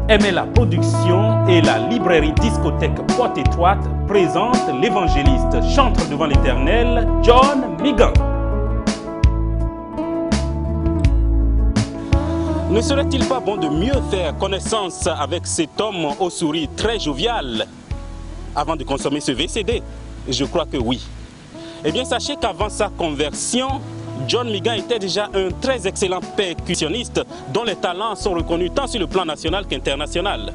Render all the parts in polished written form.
Aimez la production et la librairie discothèque Porte Étroite présente l'évangéliste chantre devant l'Éternel, John Migan. Ne serait-il pas bon de mieux faire connaissance avec cet homme au sourire très jovial avant de consommer ce VCD? Je crois que oui. Eh bien, sachez qu'avant sa conversion, John Migan était déjà un très excellent percussionniste dont les talents sont reconnus tant sur le plan national qu'international.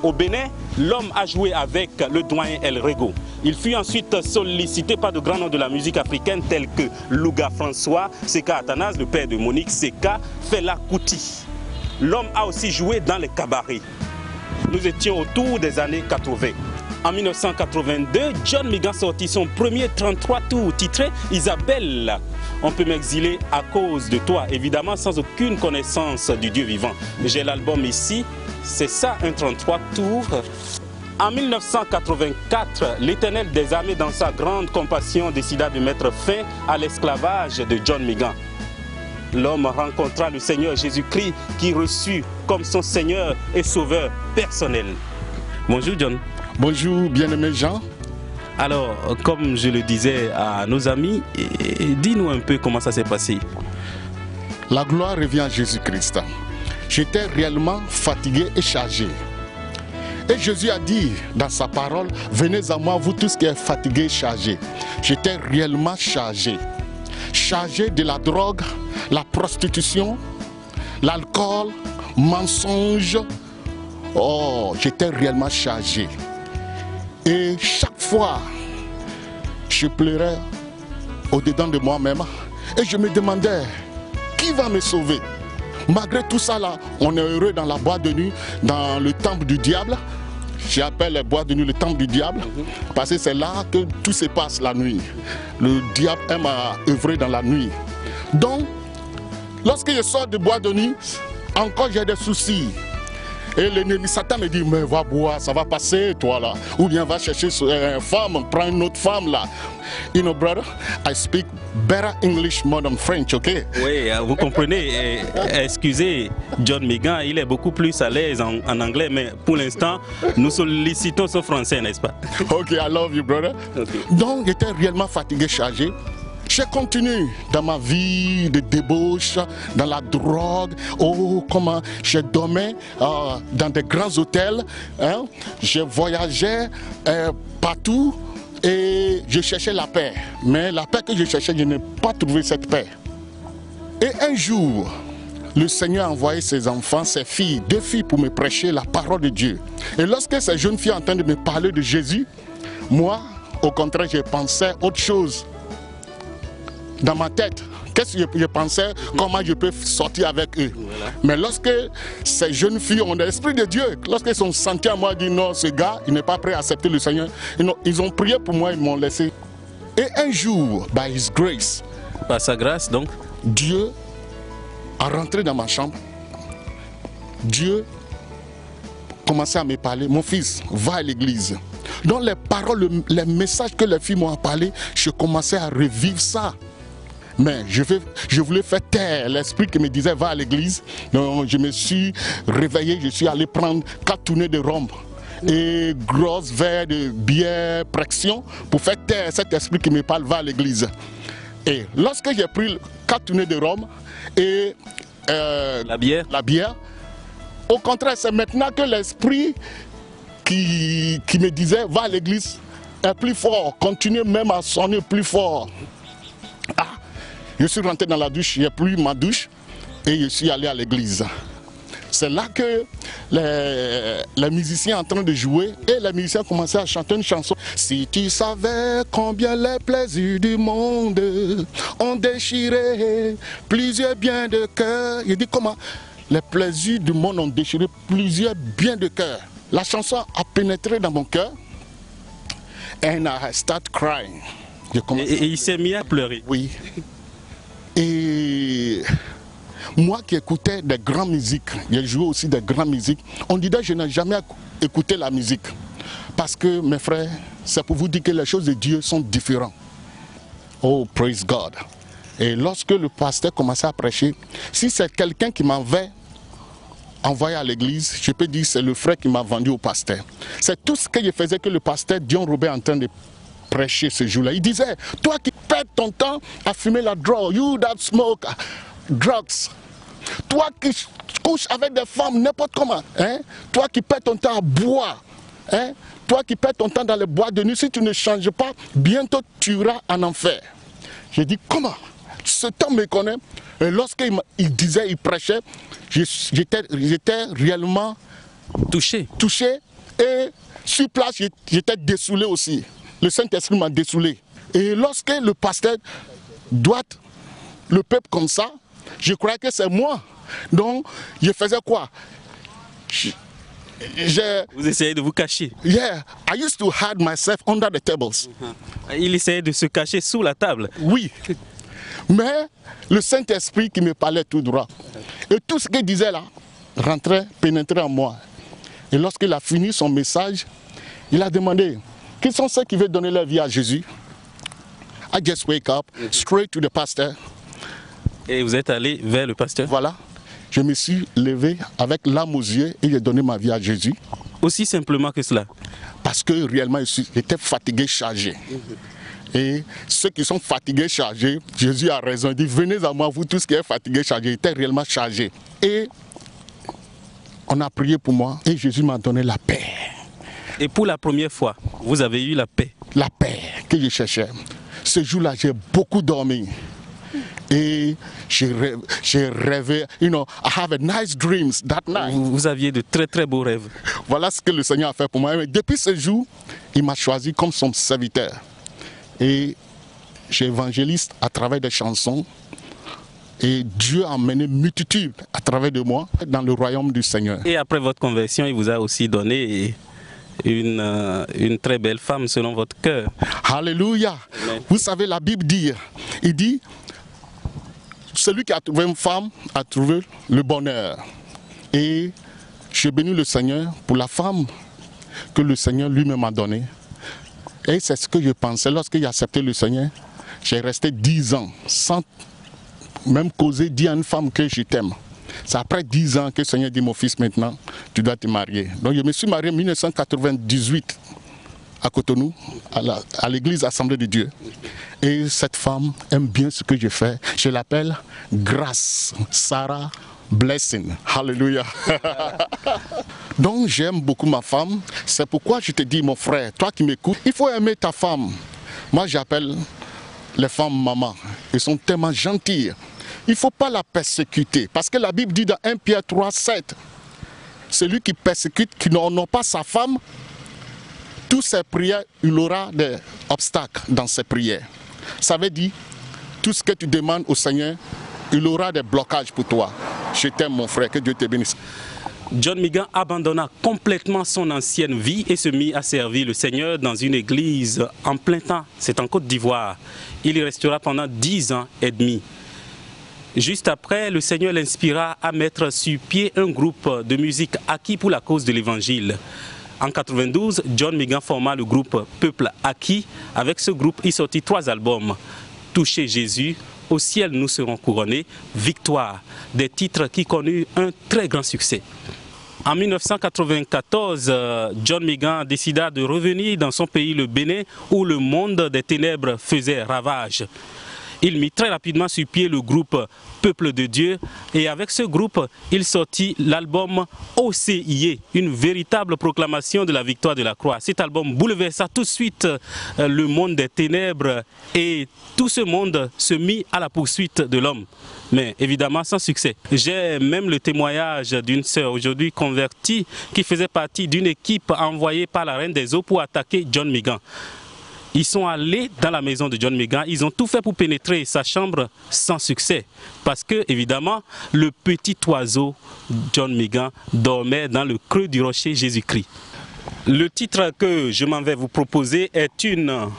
Au Bénin, l'homme a joué avec le doyen El Rego. Il fut ensuite sollicité par de grands noms de la musique africaine tels que Louga François, Seka Athanase, le père de Monique Seka, Fela Kuti. L'homme a aussi joué dans les cabarets. Nous étions autour des années 80. En 1982, John Migan sortit son premier 33 tours titré Isabelle. On peut m'exiler à cause de toi, évidemment sans aucune connaissance du Dieu vivant. J'ai l'album ici, c'est ça un 33 tours. En 1984, l'Éternel des armées dans sa grande compassion décida de mettre fin à l'esclavage de John Migan. L'homme rencontra le Seigneur Jésus-Christ qui reçut comme son Seigneur et Sauveur personnel. Bonjour John. Bonjour bien-aimé Jean. Alors, comme je le disais à nos amis, dis-nous un peu comment ça s'est passé. La gloire revient à Jésus-Christ. J'étais réellement fatigué et chargé. Et Jésus a dit dans sa parole, venez à moi vous tous qui êtes fatigués et chargés. J'étais réellement chargé. Chargé de la drogue, la prostitution, l'alcool, mensonge. Oh, j'étais réellement chargé. Et chaque fois, je pleurais au-dedans de moi-même et je me demandais, qui va me sauver? Malgré tout ça là, on est heureux dans la boîte de nuit, dans le temple du diable. J'appelle la boîte de nuit le temple du diable parce que c'est là que tout se passe la nuit. Le diable aime à œuvrer dans la nuit. Donc, lorsque je sors de boîte de nuit, encore j'ai des soucis. Et l'ennemi Satan me dit, mais va boire, ça va passer toi là. Ou bien va chercher une femme, prends une autre femme là. You know brother, I speak better English more than French, ok? Oui, vous comprenez, excusez John Migan, il est beaucoup plus à l'aise en anglais, mais pour l'instant, nous sollicitons son français, n'est-ce pas? Ok, I love you brother. Okay. Donc j'étais réellement fatigué, chargé. Je continue dans ma vie de débauche, dans la drogue. Oh, comment je dormais dans des grands hôtels. Hein? Je voyageais partout et je cherchais la paix. Mais la paix que je cherchais, je n'ai pas trouvé cette paix. Et un jour, le Seigneur a envoyé ses enfants, ses filles, 2 filles pour me prêcher la parole de Dieu. Et lorsque ces jeunes filles entendaient me parler de Jésus, moi, au contraire, je pensais autre chose. Dans ma tête, qu'est-ce que je pensais, comment je peux sortir avec eux. Voilà. Mais lorsque ces jeunes filles ont l'Esprit de Dieu, lorsqu'ils sont sentis à moi, dit non, ce gars, il n'est pas prêt à accepter le Seigneur. Ils ont prié pour moi, ils m'ont laissé. Et un jour, by His grace, par sa grâce donc, Dieu a rentré dans ma chambre. Dieu commençait à me parler, mon fils, va à l'église. Donc les paroles, les messages que les filles m'ont parlé, je commençais à revivre ça. Mais je voulais faire taire l'esprit qui me disait va à l'église. Donc je me suis réveillé, je suis allé prendre 4 tournées de rhum et grosses verres de bière pression pour faire taire cet esprit qui me parle va à l'église. Et lorsque j'ai pris 4 tournées de rhum et la bière, au contraire c'est maintenant que l'esprit qui me disait va à l'église est plus fort, continue même à sonner plus fort. Ah, je suis rentré dans la douche, j'ai pris ma douche et je suis allé à l'église. C'est là que les musiciens en train de jouer et les musiciens commençaient à chanter une chanson. Si tu savais combien les plaisirs du monde ont déchiré plusieurs biens de cœur. Il dit comment les plaisirs du monde ont déchiré plusieurs biens de cœur. La chanson a pénétré dans mon cœur and I start crying. Et il s'est mis à pleurer. Oui. Et moi qui écoutais des grandes musiques, j'ai joué aussi des grandes musiques, on disait que je n'ai jamais écouté la musique. Parce que mes frères, c'est pour vous dire que les choses de Dieu sont différentes. Oh, praise God. Et lorsque le pasteur commençait à prêcher, si c'est quelqu'un qui m'avait envoyé à l'église, je peux dire que c'est le frère qui m'a vendu au pasteur. C'est tout ce que je faisais que le pasteur Dion Robert est en train de prêcher ce jour-là. Il disait, toi qui perds ton temps à fumer la drogue, you that smoke drugs, toi qui couches avec des femmes n'importe comment, hein? Toi qui perds ton temps à boire, hein? Toi qui perds ton temps dans les boîtes de nuit, si tu ne changes pas, bientôt tu iras en enfer. J'ai dit, comment? Cet homme me connaît. Et lorsqu'il disait, il prêchait, j'étais réellement touché. Et sur place, j'étais dessoulé aussi. Le Saint-Esprit m'a dessoulé. Et lorsque le pasteur doit le peuple comme ça, je croyais que c'est moi. Donc, je faisais quoi? Vous essayez de vous cacher. Yeah, I used to hide myself under the tables. Il essayait de se cacher sous la table. Oui, mais le Saint-Esprit qui me parlait tout droit. Et tout ce qu'il disait là rentrait, pénétrait en moi. Et lorsqu'il a fini son message, il a demandé, qui sont ceux qui veulent donner leur vie à Jésus? I just wake up, straight to the pastor. Et vous êtes allé vers le pasteur? Voilà. Je me suis levé avec l'âme aux yeux et j'ai donné ma vie à Jésus. Aussi simplement que cela? Parce que réellement, j'étais fatigué, chargé. Et ceux qui sont fatigués, chargés, Jésus a raison. Il dit, venez à moi, vous tous qui êtes fatigués, chargés. J'étais réellement chargé. Et on a prié pour moi et Jésus m'a donné la paix. Et pour la première fois, vous avez eu la paix? La paix que je cherchais. Ce jour-là, j'ai beaucoup dormi. Et j'ai rêvé, you know, I have a nice dreams that night. Vous aviez de très très beaux rêves. Voilà ce que le Seigneur a fait pour moi. Mais depuis ce jour, il m'a choisi comme son serviteur. Et j'évangélise à travers des chansons. Et Dieu a mené multitude à travers de moi dans le royaume du Seigneur. Et après votre conversion, il vous a aussi donné une très belle femme selon votre cœur. Alléluia. Amen. Vous savez, la Bible dit, il dit, celui qui a trouvé une femme a trouvé le bonheur. Et j'ai béni le Seigneur pour la femme que le Seigneur lui-même m'a donnée. Et c'est ce que je pensais lorsque j'ai accepté le Seigneur. J'ai resté 10 ans sans même causer, dire à une femme que je t'aime. C'est après 10 ans que le Seigneur dit, mon fils, maintenant, tu dois te marier. Donc je me suis marié en 1998 à Cotonou, à l'église Assemblée de Dieu. Et cette femme aime bien ce que je fais. Je l'appelle Grâce, Sarah Blessing. Alléluia. Donc j'aime beaucoup ma femme. C'est pourquoi je te dis, mon frère, toi qui m'écoutes, il faut aimer ta femme. Moi j'appelle les femmes maman. Elles sont tellement gentilles. Il ne faut pas la persécuter. Parce que la Bible dit dans 1 Pierre 3, 7, celui qui persécute, qui n'honore pas sa femme, toutes ses prières, il aura des obstacles dans ses prières. Ça veut dire, tout ce que tu demandes au Seigneur, il aura des blocages pour toi. Je t'aime mon frère, que Dieu te bénisse. John Migan abandonna complètement son ancienne vie et se mit à servir le Seigneur dans une église en plein temps. C'est en Côte d'Ivoire. Il y restera pendant 10 ans et demi. Juste après, le Seigneur l'inspira à mettre sur pied un groupe de musique acquis pour la cause de l'Évangile. En 92, John Migan forma le groupe Peuple Acquis. Avec ce groupe, il sortit 3 albums. Toucher Jésus, Au ciel nous serons couronnés, Victoire, des titres qui connurent un très grand succès. En 1994, John Migan décida de revenir dans son pays, le Bénin, où le monde des ténèbres faisait ravage. Il mit très rapidement sur pied le groupe Peuple de Dieu et avec ce groupe, il sortit l'album OCIE, une véritable proclamation de la victoire de la croix. Cet album bouleversa tout de suite le monde des ténèbres et tout ce monde se mit à la poursuite de l'homme. Mais évidemment sans succès. J'ai même le témoignage d'une sœur aujourd'hui convertie qui faisait partie d'une équipe envoyée par la Reine des Eaux pour attaquer John Migan. Ils sont allés dans la maison de John Migan, ils ont tout fait pour pénétrer sa chambre sans succès. Parce que, évidemment, le petit oiseau John Migan dormait dans le creux du rocher Jésus-Christ. Le titre que je m'en vais vous proposer est une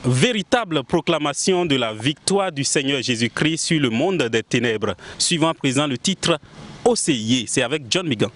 véritable proclamation de la victoire du Seigneur Jésus-Christ sur le monde des ténèbres. Suivant à présent le titre OCIE, c'est avec John Migan.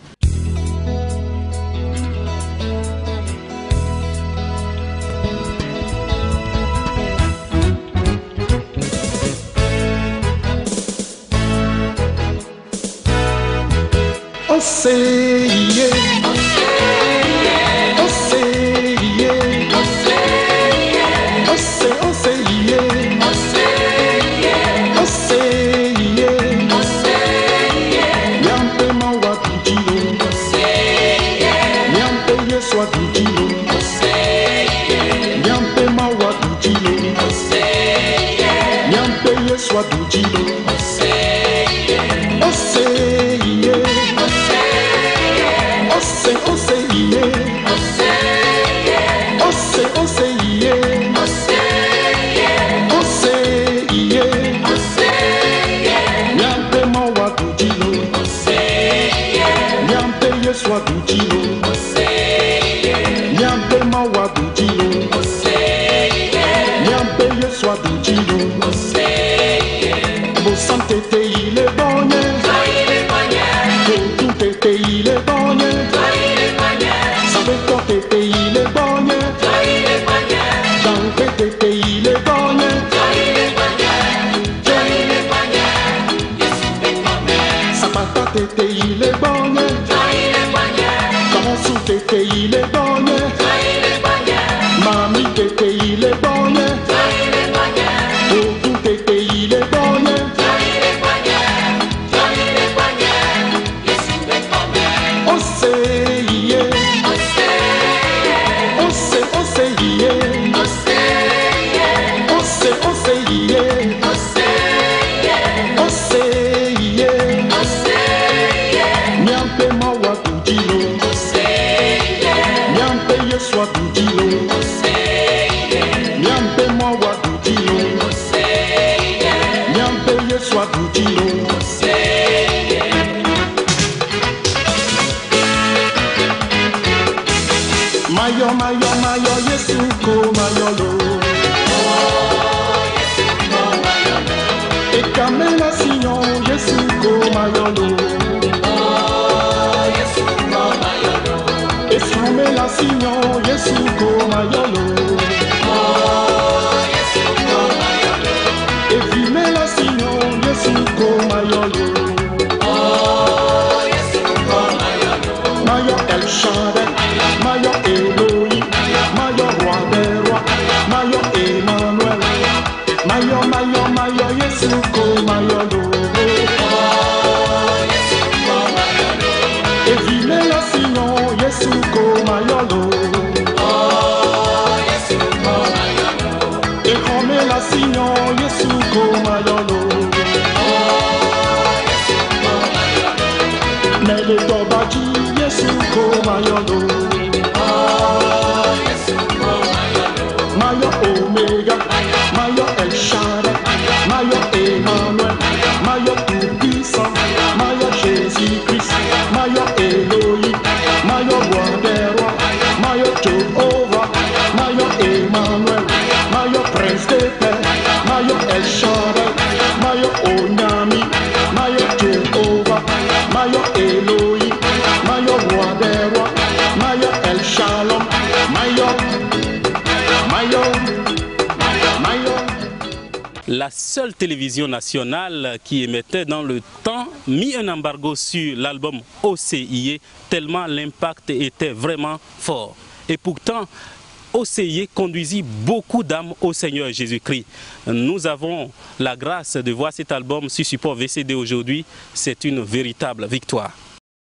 La seule télévision nationale qui émettait dans le temps mis un embargo sur l'album OCIE tellement l'impact était vraiment fort. Et pourtant, OCIE conduisit beaucoup d'âmes au Seigneur Jésus-Christ. Nous avons la grâce de voir cet album sur support VCD aujourd'hui. C'est une véritable victoire.